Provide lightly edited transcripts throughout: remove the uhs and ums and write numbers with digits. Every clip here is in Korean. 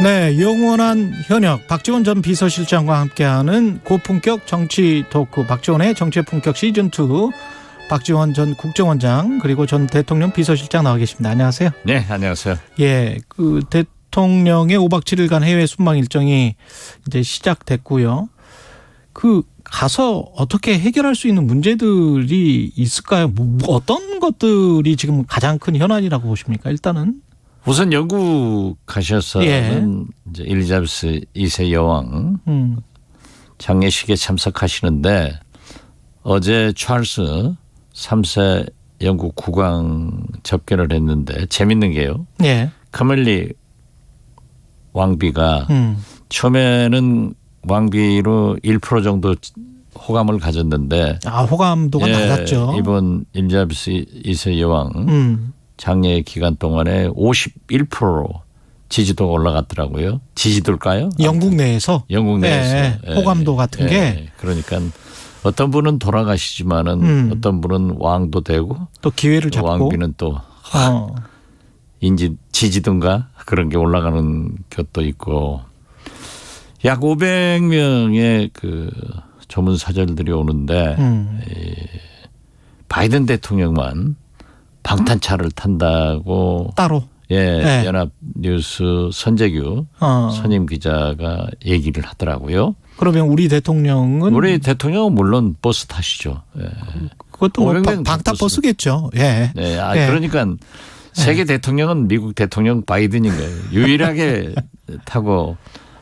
네, 영원한 현역 박지원 전 비서실장과 함께하는 고품격 정치 토크 박지원의 정치의 품격 시즌2 박지원 전 국정원장 그리고 전 대통령 비서실장 나와 계십니다. 안녕하세요. 네, 안녕하세요. 예, 그 대통령의 5박 7일간 해외 순방 일정이 이제 시작됐고요. 그 가서 어떻게 해결할 수 있는 문제들이 있을까요? 어떤 것들이 지금 가장 큰 현안이라고 보십니까? 일단은 우선 영국 가셔서는 이제 엘리자베스 2세 여왕 장례식에 참석하시는데 어제 찰스 3세 영국 국왕 접견을 했는데 재밌는 게요. 예. 카밀리 왕비가 처음에는 왕비로 1% 정도 호감을 가졌는데 호감도가 낮았죠. 이번 엘리자베스 2세 여왕 장례 기간 동안에 51%로 지지도가 올라갔더라고요. 지지도일까요? 영국 내에서? 영국 내에서. 예, 호감도 같은 게. 그러니까 어떤 분은 돌아가시지만은 어떤 분은 왕도 되고 또 기회를 잡고 왕비는 또 지지도인가 그런 게 올라가는 것도 있고 약 500명의 그 조문 사절들이 오는데 바이든 대통령만 방탄차를 탄다고 따로 연합뉴스 선재규 선임 기자가 얘기를 하더라고요. 그러면 우리 대통령은 물론 버스 타시죠. 예. 그것도 방탄버스겠죠. 예. 네, 그러니까 세계 대통령은 미국 대통령 바이든인 거예요. 유일하게 타고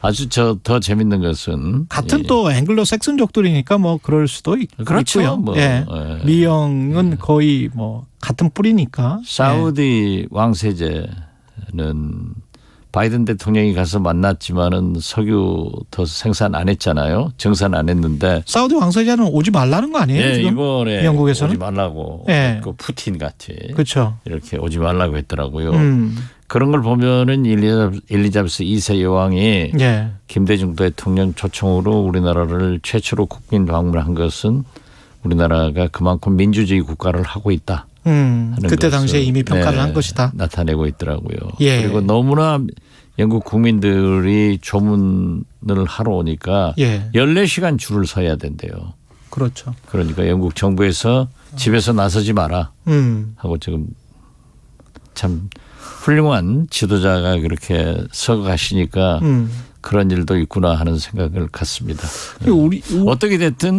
아주 더 재밌는 것은 같은 또 앵글로 색슨족들이니까 뭐 그럴 수도 그렇죠. 있고요. 미영은 거의 뭐 같은 뿌리니까. 사우디 왕세제는 바이든 대통령이 가서 만났지만은 석유 더 생산 안 했잖아요. 정산 안 했는데. 사우디 왕세제는 오지 말라는 거 아니에요? 지금? 이번에 영국에서는 오지 말라고. 그 푸틴 같이. 그렇죠. 이렇게 오지 말라고 했더라고요. 그런 걸 보면은 엘리자베스 2세 여왕이 김대중 대통령 초청으로 우리나라를 최초로 국빈 방문한 것은 우리나라가 그만큼 민주주의 국가를 하고 있다. 그때 당시에 이미 평가를 한 것이다. 나타내고 있더라고요. 그리고 너무나 영국 국민들이 조문을 하러 오니까 14시간 줄을 서야 된대요. 그렇죠. 그러니까 영국 정부에서 집에서 나서지 마라 하고 지금 참 훌륭한 지도자가 그렇게 서 가시니까 그런 일도 있구나 하는 생각을 갖습니다. 어떻게 됐든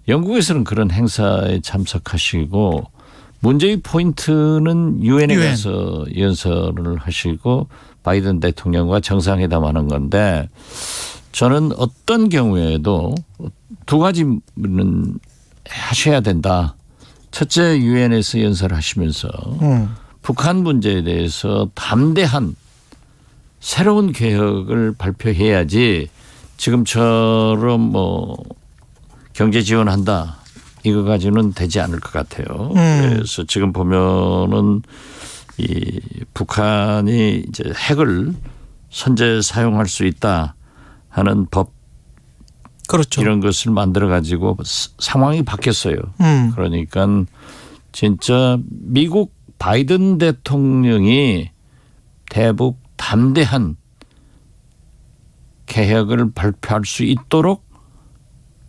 영국에서는 그런 행사에 참석하시고 문제의 포인트는 유엔에 가서 연설을 하시고 바이든 대통령과 정상회담하는 건데 저는 어떤 경우에도 두 가지는 하셔야 된다. 첫째 유엔에서 연설하시면서 북한 문제에 대해서 담대한 새로운 개혁을 발표해야지 지금처럼 뭐 경제 지원한다 이거 가지고는 되지 않을 것 같아요. 그래서 지금 보면은 이 북한이 이제 핵을 선제 사용할 수 있다 하는 법 그렇죠. 이런 것을 만들어 가지고 상황이 바뀌었어요. 그러니까 진짜 미국 바이든 대통령이 대북 담대한 개혁을 발표할 수 있도록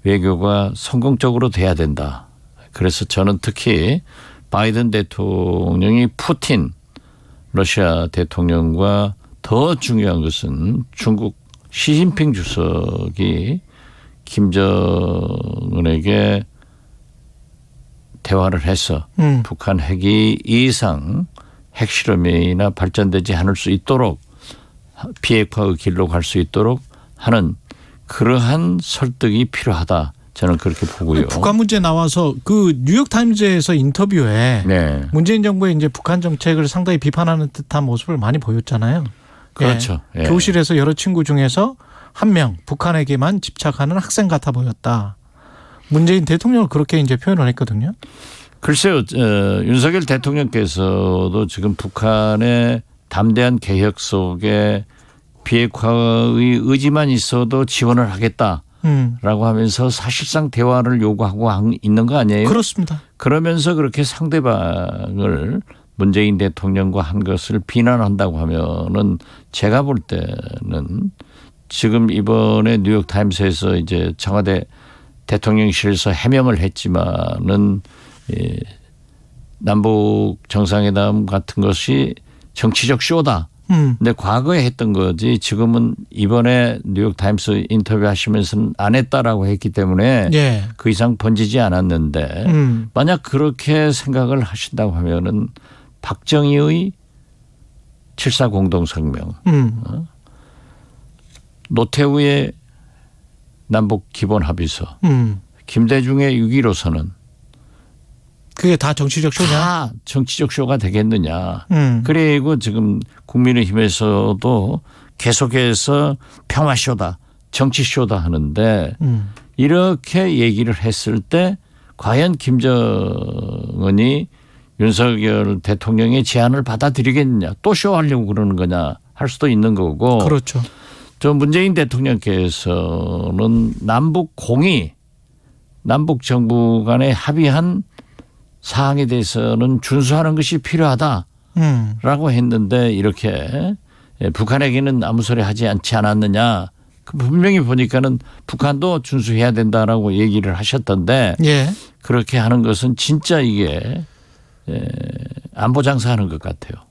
외교가 성공적으로 돼야 된다. 그래서 저는 특히 바이든 대통령이 푸틴 러시아 대통령과 더 중요한 것은 중국 시진핑 주석이 김정은에게 대화를 해서 북한 핵이 이상 핵실험이나 발전되지 않을 수 있도록 비핵화의 길로 갈 수 있도록 하는 그러한 설득이 필요하다. 저는 그렇게 보고요. 북한 문제 나와서 그 뉴욕타임즈에서 인터뷰에 문재인 정부의 이제 북한 정책을 상당히 비판하는 듯한 모습을 많이 보였잖아요. 그렇죠. 교실에서 여러 친구 중에서 한 명 북한에게만 집착하는 학생 같아 보였다. 문재인 대통령을 그렇게 이제 표현을 했거든요. 글쎄요, 윤석열 대통령께서도 지금 북한의 담대한 개혁 속에 비핵화의 의지만 있어도 지원을 하겠다라고 하면서 사실상 대화를 요구하고 있는 거 아니에요? 그렇습니다. 그러면서 그렇게 상대방을 문재인 대통령과 한 것을 비난한다고 하면은 제가 볼 때는 지금 이번에 뉴욕타임스에서 이제 청와대 대통령실에서 해명을 했지만은 남북 정상회담 같은 것이 정치적 쇼다. 근데 과거에 했던 거지 지금은 이번에 뉴욕타임스 인터뷰 하시면서는 안 했다라고 했기 때문에 예. 그 이상 번지지 않았는데 만약 그렇게 생각을 하신다고 하면은 박정희의 7.4 공동성명, 노태우의 남북 기본합의서, 김대중의 6.15선언 그게 다 정치적 쇼냐? 다 정치적 쇼가 되겠느냐. 그리고 지금 국민의힘에서도 계속해서 평화쇼다, 정치쇼다 하는데 이렇게 얘기를 했을 때 과연 김정은이 윤석열 대통령의 제안을 받아들이겠느냐. 또 쇼하려고 그러는 거냐 할 수도 있는 거고. 그렇죠. 저 문재인 대통령께서는 남북 공의, 남북 정부 간에 합의한 사항에 대해서는 준수하는 것이 필요하다라고 했는데 이렇게 북한에게는 아무 소리 하지 않지 않았느냐. 분명히 보니까는 북한도 준수해야 된다라고 얘기를 하셨던데 예. 그렇게 하는 것은 진짜 이게 안보 장사하는 것 같아요.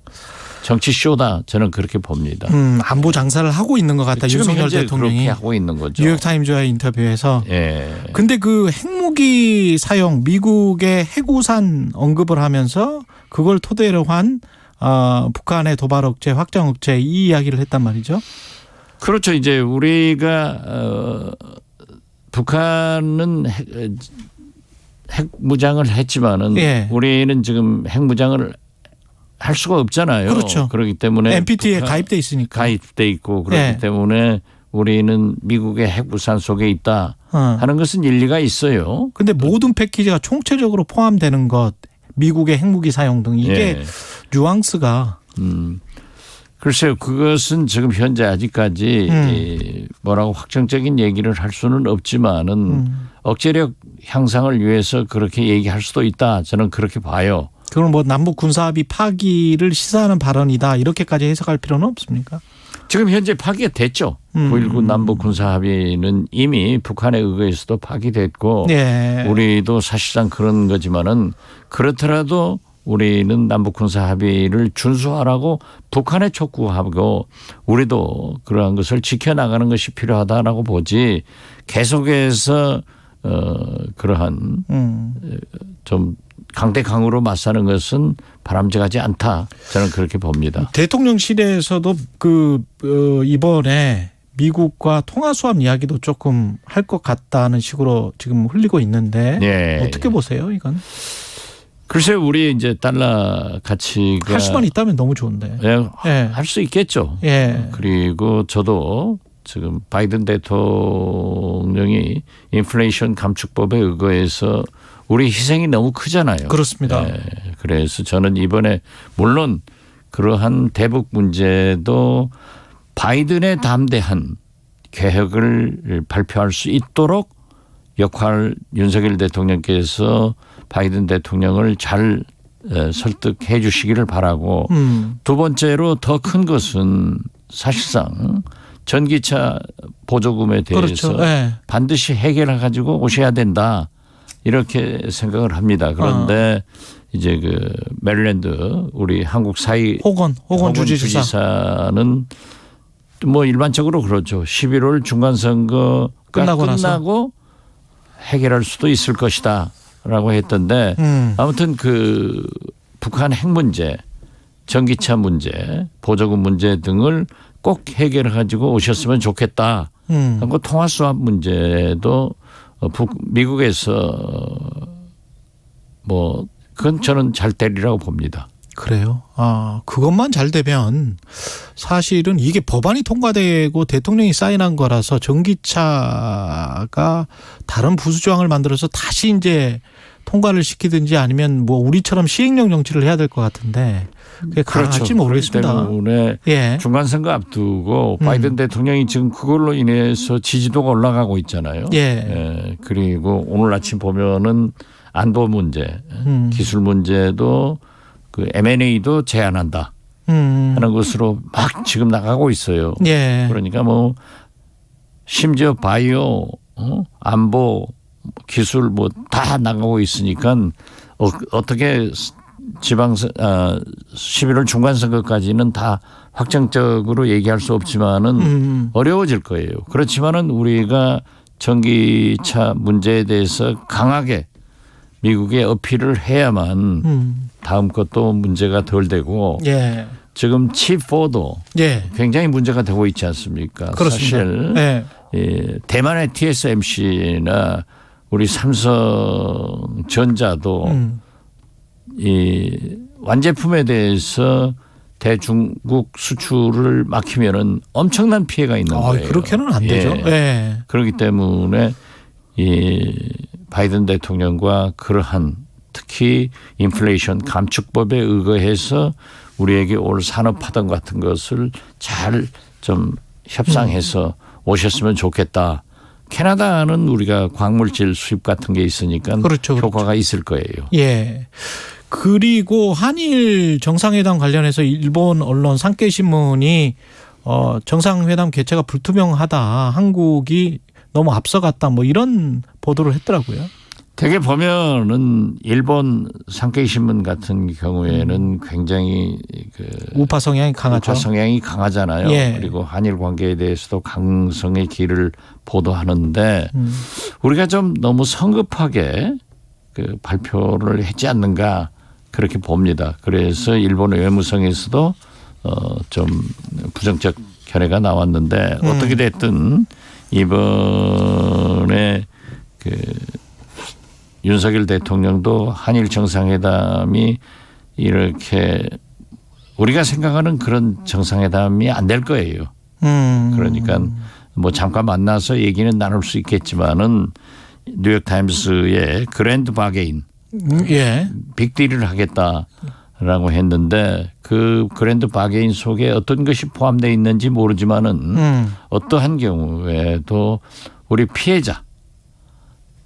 정치 쇼다 저는 그렇게 봅니다. 안보 장사를 하고 있는 것 같다. 지금 윤석열 현재 대통령이 그렇게 하고 있는 거죠. 뉴욕타임즈와의 인터뷰에서. 예. 근데 그 핵무기 사용 미국의 핵우산 언급을 하면서 그걸 토대로 한 북한의 도발 억제, 확장 억제 이 이야기를 했단 말이죠. 그렇죠. 이제 우리가 북한은 핵 무장을 했지만은 예. 우리는 지금 핵 무장을 할 수가 없잖아요. 그렇죠. 그렇기 때문에 NPT에 가입돼 있으니까. 가입돼 있고 그렇기 예. 때문에 우리는 미국의 핵우산 속에 있다 하는 것은 일리가 있어요. 근데 모든 패키지가 총체적으로 포함되는 것, 미국의 핵무기 사용 등 이게 예. 뉘앙스가. 글쎄요. 그것은 지금 현재 아직까지 뭐라고 확정적인 얘기를 할 수는 없지만은 억제력 향상을 위해서 그렇게 얘기할 수도 있다. 저는 그렇게 봐요. 그럼 뭐 남북 군사합의 파기를 시사하는 발언이다 이렇게까지 해석할 필요는 없습니까? 지금 현재 파기가 됐죠. 9.19 남북 군사합의는 이미 북한에 의해서도 파기됐고 네. 우리도 사실상 그런 거지만은 그렇더라도 우리는 남북 군사합의를 준수하라고 북한에 촉구하고 우리도 그러한 것을 지켜나가는 것이 필요하다라고 보지 계속해서 그러한 좀 강대강으로 맞서는 것은 바람직하지 않다. 저는 그렇게 봅니다. 대통령실에서도 이번에 미국과 통화 수합 이야기도 조금 할 것 같다는 식으로 지금 흘리고 있는데 네. 어떻게 보세요, 이건? 글쎄요, 우리 이제 달러 가치가 할 수만 있다면 너무 좋은데. 네, 예. 할 수 있겠죠. 예. 그리고 저도 지금 바이든 대통령이 인플레이션 감축법에 의거해서 우리 희생이 너무 크잖아요. 그렇습니다. 네. 그래서 저는 이번에 물론 그러한 대북 문제도 바이든에 담대한 계획을 발표할 수 있도록 윤석열 대통령께서 바이든 대통령을 잘 설득해 주시기를 바라고 두 번째로 더 큰 것은 사실상 전기차 보조금에 대해서 그렇죠. 네. 반드시 해결해 가지고 오셔야 된다. 이렇게 생각을 합니다. 그런데 이제 그 메릴랜드 우리 한국 사이 호건 주지사는 뭐 일반적으로 그렇죠. 11월 중간선거가 끝나고 해결할 수도 있을 것이다라고 했던데 아무튼 그 북한 핵 문제, 전기차 문제, 보조금 문제 등을 꼭 해결해 가지고 오셨으면 좋겠다. 그리고 통화 수합 문제도 미국에서 뭐 그건 저는 잘 되리라고 봅니다. 그래요. 그것만 잘 되면 사실은 이게 법안이 통과되고 대통령이 사인한 거라서 전기차가 다른 부수 조항을 만들어서 다시 이제 통과를 시키든지 아니면 뭐 우리처럼 시행령 정치를 해야 될 것 같은데 그게 가능할지 모르겠습니다. 그렇기 때문에 예. 중간선거 앞두고 바이든 대통령이 지금 그걸로 인해서 지지도가 올라가고 있잖아요. 예. 그리고 오늘 아침 보면은 안보 문제, 기술 문제도 그 M&A도 제한한다 하는 것으로 막 지금 나가고 있어요. 예. 그러니까 뭐 심지어 바이오, 안보, 기술 뭐 다 나가고 있으니까 어떻게 11월 중간선거까지는 다 확정적으로 얘기할 수 없지만은 어려워질 거예요. 그렇지만은 우리가 전기차 문제에 대해서 강하게 미국에 어필을 해야만 다음 것도 문제가 덜 되고 예. 지금 칩4도 예. 굉장히 문제가 되고 있지 않습니까? 그렇습니다. 사실 예. 대만의 TSMC나 우리 삼성전자도 이 완제품에 대해서 대중국 수출을 막히면은 엄청난 피해가 있는 거예요. 그렇게는 안 되죠. 예. 그렇기 때문에 이 바이든 대통령과 그러한 특히 인플레이션 감축법에 의거해서 우리에게 올 산업파동 같은 것을 잘 좀 협상해서 오셨으면 좋겠다. 캐나다는 우리가 광물질 수입 같은 게 있으니까 그렇죠. 효과가 있을 거예요. 예. 그리고 한일 정상회담 관련해서 일본 언론 산케이신문이 정상회담 개최가 불투명하다. 한국이 너무 앞서갔다. 뭐 이런 보도를 했더라고요. 되게 보면은 일본 산케이 신문 같은 경우에는 굉장히 그 우파 성향이 강하죠. 우파 성향이 강하잖아요. 예. 그리고 한일 관계에 대해서도 강성의 길을 보도하는데 우리가 좀 너무 성급하게 그 발표를 했지 않는가 그렇게 봅니다. 그래서 일본 외무성에서도 좀 부정적 견해가 나왔는데 어떻게 됐든 이번에 그 윤석열 대통령도 한일 정상회담이 이렇게 우리가 생각하는 그런 정상회담이 안 될 거예요. 그러니까 뭐 잠깐 만나서 얘기는 나눌 수 있겠지만은 뉴욕타임스의 그랜드 바게인 예. 빅딜을 하겠다라고 했는데 그 그랜드 바게인 속에 어떤 것이 포함되어 있는지 모르지만은 어떠한 경우에도 우리 피해자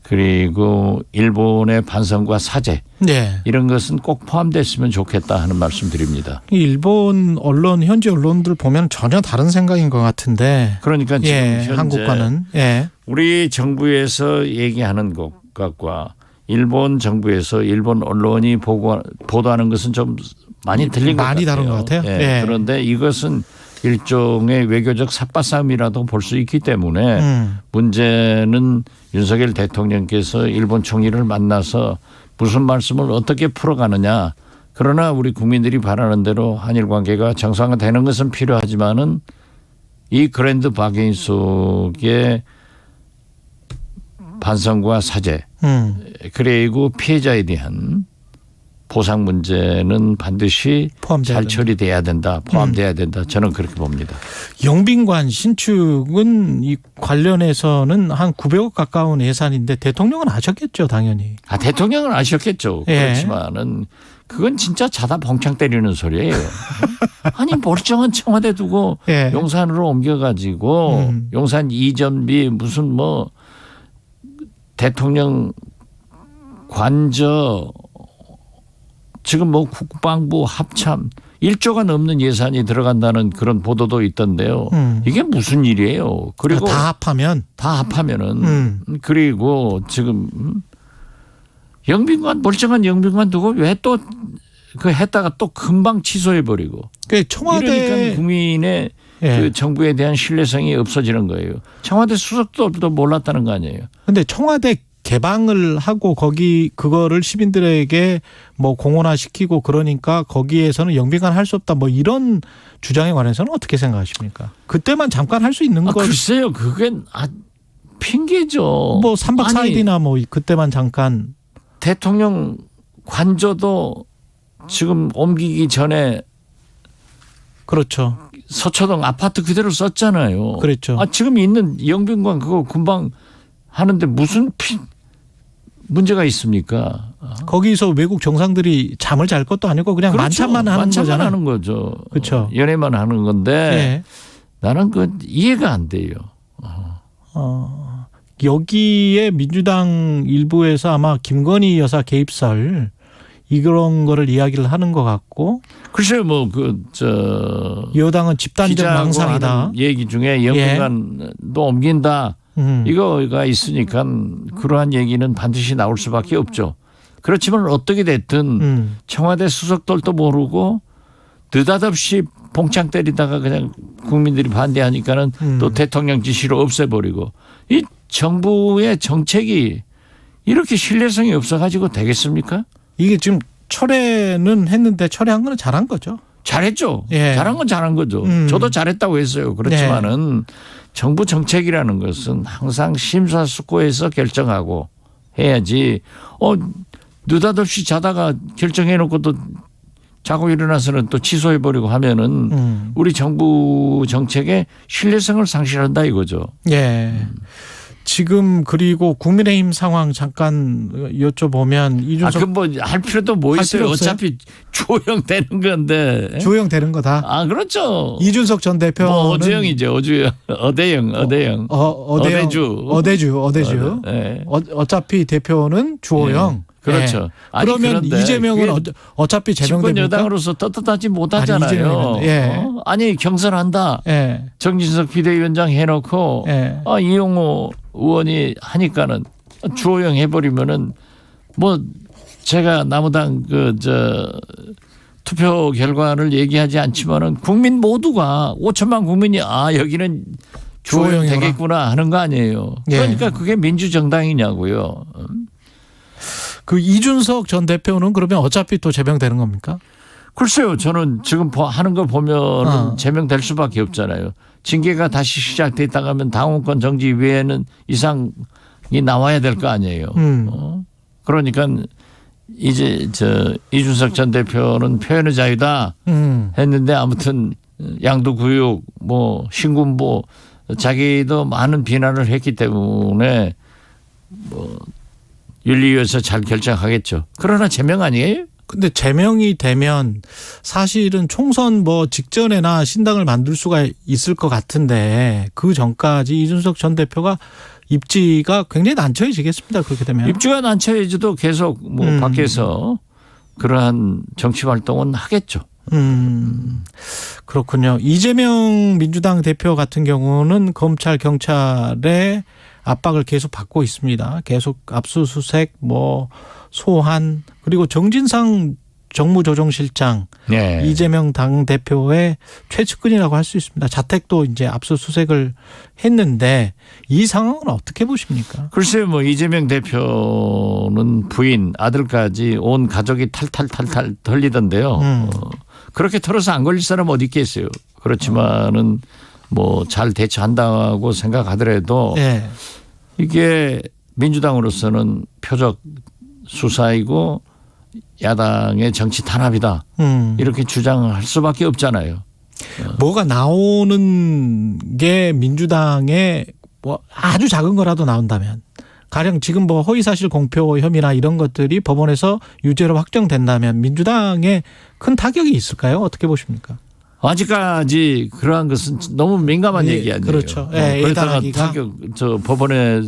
그리고 일본의 반성과 사죄 네. 이런 것은 꼭 포함됐으면 좋겠다 하는 말씀 드립니다. 일본 언론 현지 언론들 보면 전혀 다른 생각인 것 같은데. 그러니까 지금 예, 현재 한국과는. 예. 우리 정부에서 얘기하는 것과 일본 정부에서 일본 언론이 보도하는 것은 좀 많이 틀린 것 같아요. 많이 다른 것 같아요. 예. 예. 그런데 이것은 일종의 외교적 삿바싸움이라도 볼 수 있기 때문에 문제는 윤석열 대통령께서 일본 총리를 만나서 무슨 말씀을 어떻게 풀어가느냐. 그러나 우리 국민들이 바라는 대로 한일 관계가 정상화되는 것은 필요하지만은 이 그랜드 바게인 속에 반성과 사죄 그리고 피해자에 대한 보상 문제는 반드시 잘 처리돼야 된다. 포함돼야 된다. 저는 그렇게 봅니다. 영빈관 신축은 이 관련해서는 한 900억 가까운 예산인데 대통령은 아셨겠죠, 당연히. 대통령은 아셨겠죠. 예. 그렇지만은 그건 진짜 자다 벙창 때리는 소리예요. 아니 멀쩡한 청와대 두고 예. 용산으로 옮겨가지고 용산 이전비 무슨 뭐 대통령 관저 지금 뭐 국방부 합참 1조가 넘는 예산이 들어간다는 그런 보도도 있던데요. 이게 무슨 일이에요? 그리고 다 합하면은 그리고 지금 영빈관 멀쩡한 영빈관 두고 왜 또 그 했다가 또 금방 취소해 버리고. 청와대 이러니까 국민의 예. 그 정부에 대한 신뢰성이 없어지는 거예요. 청와대 수석도 몰랐다는 거 아니에요. 그런데 청와대 개방을 하고 그거를 시민들에게 뭐 공론화시키고 그러니까 거기에서는 영빈관 할 수 없다 뭐 이런 주장에 관해서는 어떻게 생각하십니까? 그때만 잠깐 할 수 있는 거. 글쎄요. 그건 핑계죠. 뭐 3박 4일이나 뭐 그때만 잠깐. 대통령 관저도 지금 옮기기 전에 그렇죠. 서초동 아파트 그대로 썼잖아요. 그렇죠. 지금 있는 영빈관 그거 금방 하는데 무슨 문제가 있습니까? 거기서 외국 정상들이 잠을 잘 것도 아니고 그냥 그렇죠. 만찬만 하는 거잖아요. 하는 거죠. 그렇죠. 연애만 하는 건데 예. 나는 그 이해가 안 돼요. 여기에 민주당 일부에서 아마 김건희 여사 개입설 이런 거를 이야기를 하는 것 같고. 글쎄요, 여당은 집단적 망상이다. 얘기 중에 영등간도 옮긴다. 이거가 있으니까 그러한 얘기는 반드시 나올 수밖에 없죠. 그렇지만 어떻게 됐든 청와대 수석들도 모르고 느닷없이 봉창 때리다가 그냥 국민들이 반대하니까는 또 대통령 지시로 없애버리고 이 정부의 정책이 이렇게 신뢰성이 없어가지고 되겠습니까? 이게 지금 철회는 했는데 철회한 거는 잘한 거죠. 잘했죠. 예. 잘한 건 잘한 거죠. 저도 잘했다고 했어요. 그렇지만은 정부 정책이라는 것은 항상 심사숙고해서 결정하고 해야지. 느닷없이 자다가 결정해놓고 또 자고 일어나서는 또 취소해버리고 하면은 우리 정부 정책의 신뢰성을 상실한다 이거죠. 예. 지금 그리고 국민의힘 상황 잠깐 여쭤보면 이준석 할 필요도 뭐 있어요. 어차피 주호영 되는 건데. 주호영 되는 거다. 그렇죠. 이준석 전 대표는 어주영이죠. 어대영. 어대주. 네. 어차피 대표는 주호영. 네. 그렇죠. 예. 그러면 이재명은 어차피 제명됩니까? 집권 여당으로서 떳떳하지 못하잖아요. 아니 경선한다. 예. 정진석 비대위원장 해놓고 이용호 의원이 하니까는 주호영 해버리면은 제가 남우당 투표 결과를 얘기하지 않지만은 국민 모두가 5천만 국민이 여기는 주호영 되겠구나 하는 거 아니에요. 그러니까 그게 민주정당이냐고요. 그 이준석 전 대표는 그러면 어차피 또 제명되는 겁니까? 글쎄요. 저는 지금 하는 거 보면 제명될 수밖에 없잖아요. 징계가 다시 시작됐다가 하면 당원권 정지 외에는 이상이 나와야 될 거 아니에요. 그러니까 이제 이준석 전 대표는 표현의 자유다 했는데 아무튼 양도구역 신군보 자기도 많은 비난을 했기 때문에 윤리위에서 잘 결정하겠죠. 그러나 제명 아니에요? 근데 제명이 되면 사실은 총선 직전에나 신당을 만들 수가 있을 것 같은데 그 전까지 이준석 전 대표가 입지가 굉장히 난처해지겠습니다. 그렇게 되면. 입지가 난처해져도 계속 밖에서 그러한 정치 활동은 하겠죠. 그렇군요. 이재명 민주당 대표 같은 경우는 검찰 경찰의 압박을 계속 받고 있습니다. 계속 압수수색, 소환, 그리고 정진상 정무조정실장, 이재명 당대표의 최측근이라고 할 수 있습니다. 자택도 이제 압수수색을 했는데 이 상황은 어떻게 보십니까? 글쎄요, 이재명 대표는 부인, 아들까지 온 가족이 탈탈 털리던데요. 그렇게 털어서 안 걸릴 사람 어디 있겠어요. 그렇지만은 잘 대처한다고 생각하더라도 이게 민주당으로서는 표적 수사이고 야당의 정치 탄압이다. 이렇게 주장을 할 수밖에 없잖아요. 뭐가 나오는 게 민주당의 아주 작은 거라도 나온다면 가령 지금 허위사실 공표 혐의나 이런 것들이 법원에서 유죄로 확정된다면 민주당에 큰 타격이 있을까요? 어떻게 보십니까? 아직까지 그러한 것은 너무 민감한 얘기 아니에요. 그렇죠. 그렇다가 법원의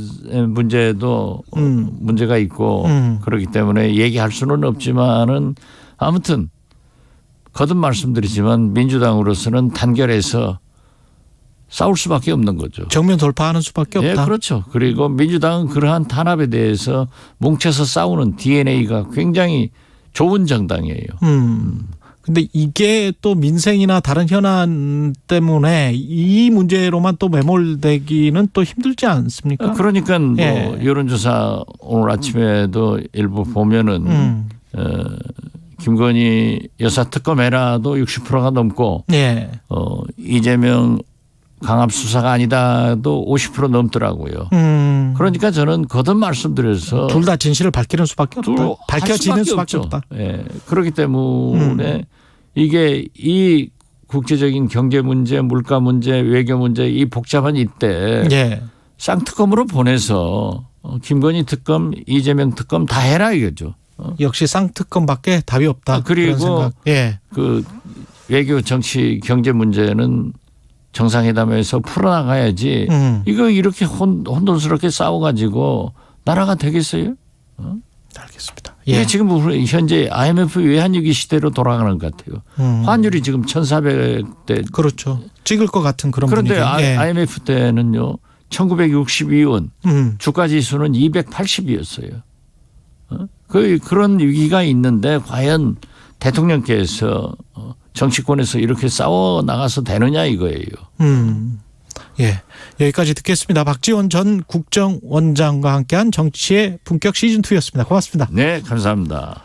문제도 문제가 있고 그렇기 때문에 얘기할 수는 없지만은 아무튼 거듭 말씀드리지만 민주당으로서는 단결해서 싸울 수밖에 없는 거죠. 정면 돌파하는 수밖에 없다. 그렇죠. 그리고 민주당은 그러한 탄압에 대해서 뭉쳐서 싸우는 DNA가 굉장히 좋은 정당이에요. 근데 이게 또 민생이나 다른 현안 때문에 이 문제로만 또 매몰되기는 또 힘들지 않습니까? 그러니까 여론조사 오늘 아침에도 일부 보면은 김건희 여사 특검해라도 60%가 넘고 이재명 강압 수사가 아니다도 50% 넘더라고요. 그러니까 저는 거듭 말씀드려서 둘 다 진실을 밝히는 수밖에 없다. 밝혀지는 수밖에 없다. 그렇기 때문에 이게 이 국제적인 경제 문제, 물가 문제, 외교 문제 이 복잡한 이때 쌍특검으로 보내서 김건희 특검, 이재명 특검 다 해라 이거죠. 역시 쌍특검밖에 답이 없다. 그리고 그 외교, 정치, 경제 문제는 정상회담에서 풀어나가야지. 이거 이렇게 혼돈스럽게 싸워가지고 나라가 되겠어요? 알겠습니다. 이게 지금 현재 IMF 외환위기 시대로 돌아가는 것 같아요. 환율이 지금 1,400대. 그렇죠. 찍을 것 같은 그런 그런데 분위기. IMF 때는요. 1962원 주가지수는 280이었어요. 그런 위기가 있는데 과연 대통령께서 정치권에서 이렇게 싸워 나가서 되느냐 이거예요. 예, 여기까지 듣겠습니다. 박지원 전 국정원장과 함께한 정치의 품격 시즌2였습니다. 고맙습니다. 네, 감사합니다.